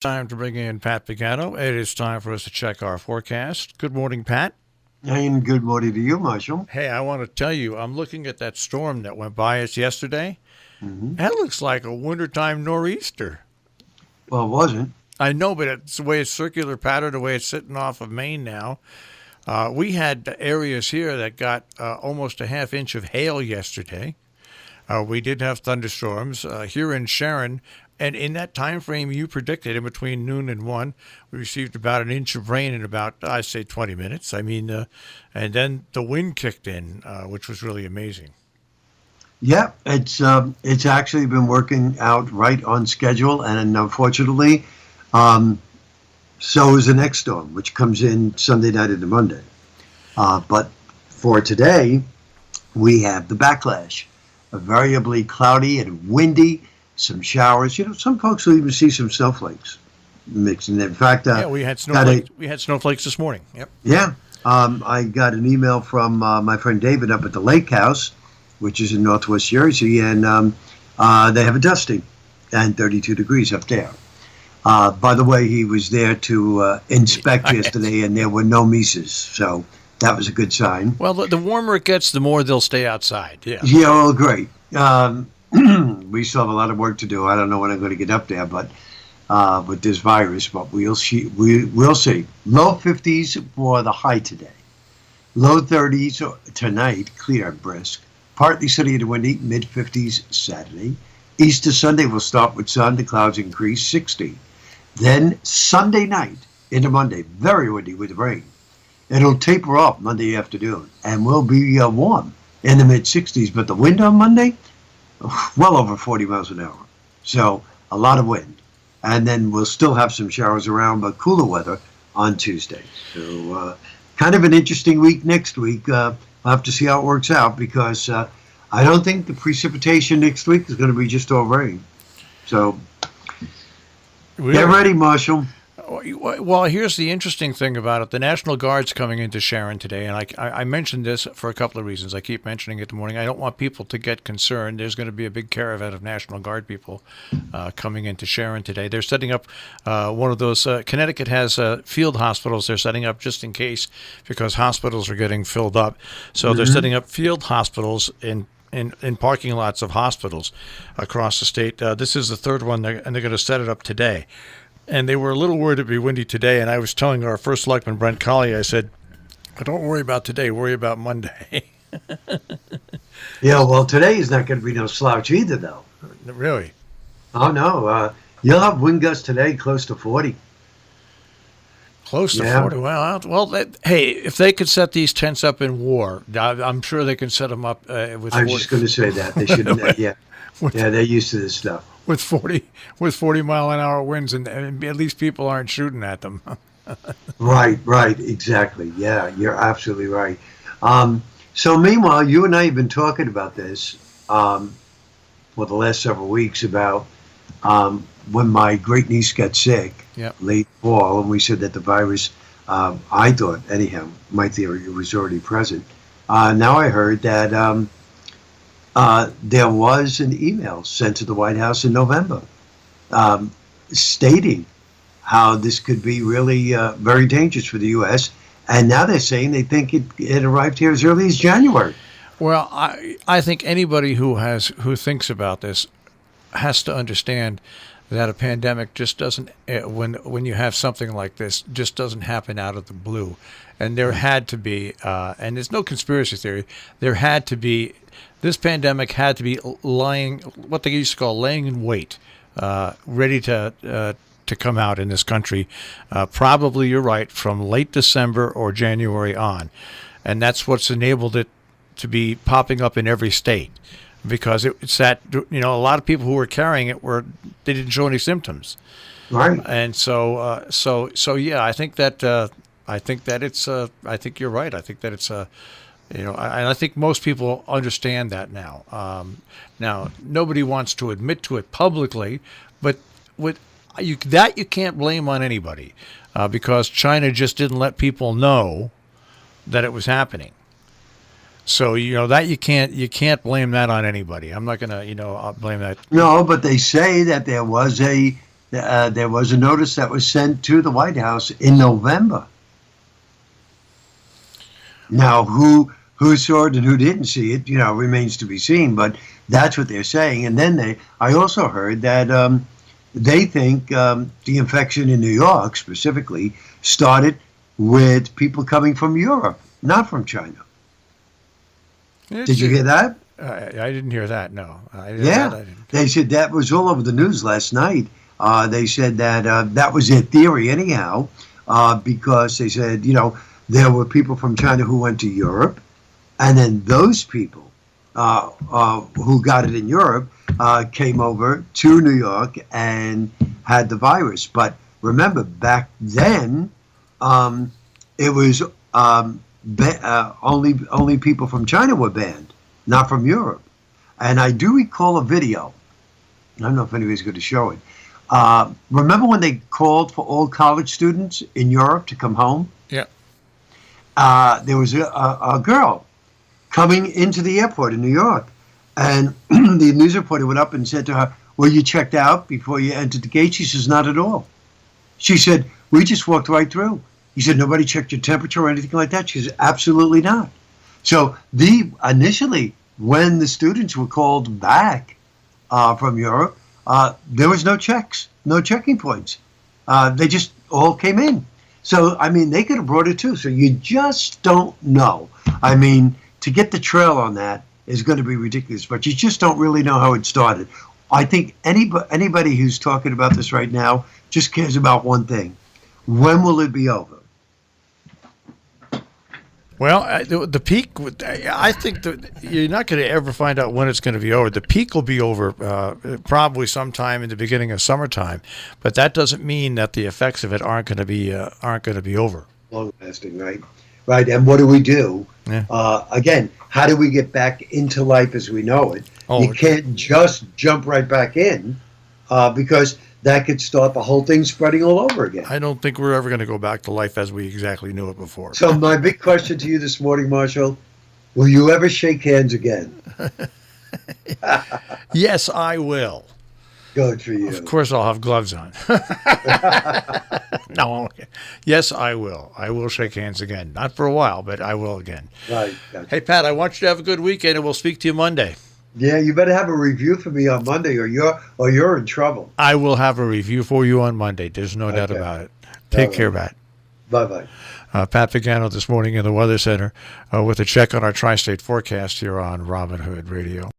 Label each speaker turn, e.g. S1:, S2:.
S1: Time to bring in Pat Pagano. It is time for us to check our forecast. Good morning, Pat.
S2: And good morning to you, Marshall.
S1: Hey, I want to tell you, I'm looking at that storm that went by us yesterday.
S2: Hmm.
S1: That looks like a wintertime nor'easter.
S2: Well, it wasn't.
S1: I know, but it's the way it's circular pattern, the way it's sitting off of Maine now. We had areas here that got almost a half inch of hail yesterday. We did have thunderstorms here in Sharon, and in that time frame you predicted, in between noon and 1, we received about an inch of rain in about, I say, 20 minutes. And then the wind kicked in, which was really amazing.
S2: Yeah, it's actually been working out right on schedule, and unfortunately, so is the next storm, which comes in Sunday night into Monday. But for today, we have the backlash. Variably cloudy and windy, some showers. Some folks will even see some snowflakes mixing. In fact,
S1: yeah, we had snowflakes. We had snowflakes this morning. Yep.
S2: Yeah, I got an email from my friend David up at the Lake House, which is in Northwest Jersey, and they have a dusting and 32 degrees up there. By the way, he was there to inspect yesterday, and there were no mises, so that was a good sign.
S1: Well, the warmer it gets, the more they'll stay outside. Yeah.
S2: Yeah, well, great. We still have a lot of work to do. I don't know when I'm going to get up there, but with this virus, but we'll see. We'll see. Low 50s for the high today. Low 30s tonight, clear and brisk. Partly sunny and windy, mid 50s Saturday. Easter Sunday will start with sun. The clouds increase, 60. Then Sunday night into Monday, very windy with rain. It'll taper off Monday afternoon and will be warm in the mid 60s. But the wind on Monday, well over 40 miles an hour. So a lot of wind. And then we'll still have some showers around, but cooler weather on Tuesday. So kind of an interesting week next week. I'll have to see how it works out, because I don't think the precipitation next week is going to be just all rain. So get ready, Marshall.
S1: Well, here's the interesting thing about it. The National Guard's coming into Sharon today, and I mentioned this for a couple of reasons. I keep mentioning it in the morning. I don't want people to get concerned. There's going to be a big caravan of National Guard people coming into Sharon today. They're setting up one of those, Connecticut has field hospitals they're setting up just in case, because hospitals are getting filled up. So they're setting up field hospitals in parking lots of hospitals across the state. This is the third one, and they're going to set it up today. And they were a little worried it'd be windy today, and I was telling our first selectman, Brent Colley, I said, don't worry about today, worry about Monday.
S2: Yeah, well, today is not going to be no slouch either, though.
S1: Really?
S2: Oh, no. You'll have wind gusts today close to 40.
S1: Close to 40. Well, hey, if they could set these tents up in war, I'm sure they can set them up with 40.
S2: I was just going to say that. They shouldn't. Yeah, they're used to this stuff.
S1: With 40 mile an hour winds, and at least people aren't shooting at them.
S2: Right, exactly. Yeah, you're absolutely right. So meanwhile, you and I have been talking about this for the last several weeks about when my great niece got sick late fall, and we said that the virus, I thought anyhow, my theory, it was already present. Now I heard that there was an email sent to the White House in November stating how this could be really very dangerous for the U.S. And now they're saying they think it arrived here as early as January.
S1: Well, I think anybody who thinks about this has to understand that a pandemic just doesn't, when you have something like this, just doesn't happen out of the blue. And there had to be, and there's no conspiracy theory, this pandemic had to be lying, what they used to call laying in wait, ready to come out in this country. Probably, you're right, from late December or January on. And that's what's enabled it to be popping up in every state. Because it's that, a lot of people who were carrying it they didn't show any symptoms.
S2: Right.
S1: And so yeah, I think that it's, I think you're right. I think that it's and I think most people understand that now. Now, nobody wants to admit to it publicly, but you can't blame on anybody, because China just didn't let people know that it was happening. So that you can't blame that on anybody. I'm not gonna blame that.
S2: No, but they say that there was a there was a notice that was sent to the White House in November. Now, who saw it and who didn't see it, remains to be seen. But that's what they're saying. And then I also heard that they think the infection in New York specifically started with people coming from Europe, not from China. Did you hear that?
S1: I didn't hear that. No.
S2: They said that was all over the news last night. They said that that was their theory anyhow, because they said, there were people from China who went to Europe, and then those people who got it in Europe came over to New York and had the virus. But remember, back then, it was only people from China were banned, not from Europe. And I do recall a video. I don't know if anybody's going to show it. Remember when they called for all college students in Europe to come home?
S1: Yeah.
S2: There was a girl coming into the airport in New York, and the news reporter went up and said to her, "Were you checked out before you entered the gate?" She says, "Not at all." She said, "We just walked right through." He said, "Nobody checked your temperature or anything like that?" She said, "Absolutely not." So initially, when the students were called back from Europe, there was no checks, no checking points. They just all came in. So, they could have brought it too. So you just don't know. To get the trail on that is going to be ridiculous, but you just don't really know how it started. I think anybody who's talking about this right now just cares about one thing. When will it be over?
S1: Well, the peak, I think that you're not going to ever find out when it's going to be over. The peak will be over probably sometime in the beginning of summertime, but that doesn't mean that the effects of it aren't going to be over.
S2: Long lasting, right? Right. And what do we do?
S1: Yeah.
S2: Again, how do we get back into life as we know it? You can't just jump right back in because that could start the whole thing spreading all over again.
S1: I don't think we're ever going to go back to life as we exactly knew it before.
S2: So my big question to you this morning, Marshall, will you ever shake hands again?
S1: Yes, I will.
S2: Good for you.
S1: Of course, I'll have gloves on. No. Yes, I will. I will shake hands again. Not for a while, but I will again.
S2: Right. Gotcha.
S1: Hey, Pat, I want you to have a good weekend, and we'll speak to you Monday.
S2: Yeah, you better have a review for me on Monday, or you're in trouble.
S1: I will have a review for you on Monday. There's no doubt about it. Take care, Pat.
S2: Bye-bye.
S1: Pat Pagano this morning in the Weather Center with a check on our tri-state forecast here on Robin Hood Radio.